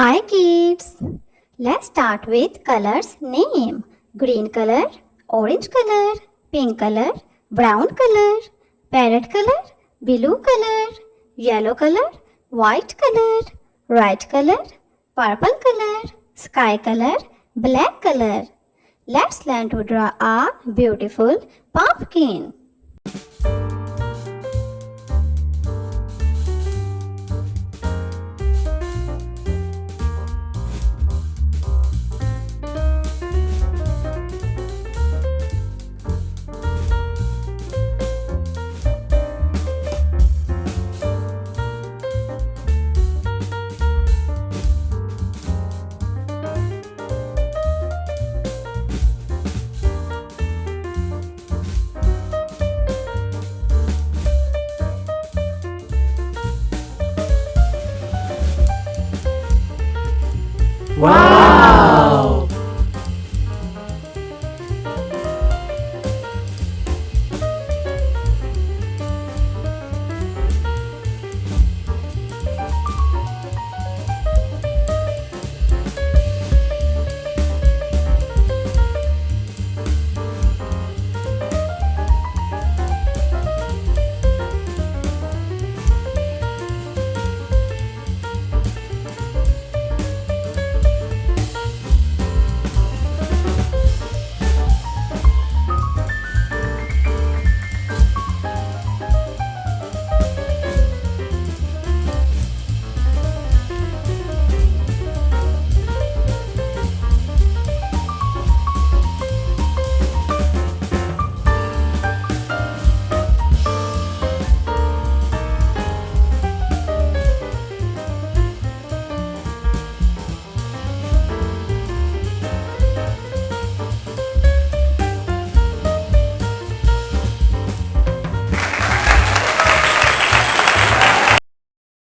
Hi kids. Let's start with colors name. Green color, orange color, pink color, brown color, parrot color, blue color, yellow color, white color, red color, purple color, sky color, black color. Let's learn to draw a beautiful pumpkin. Wow!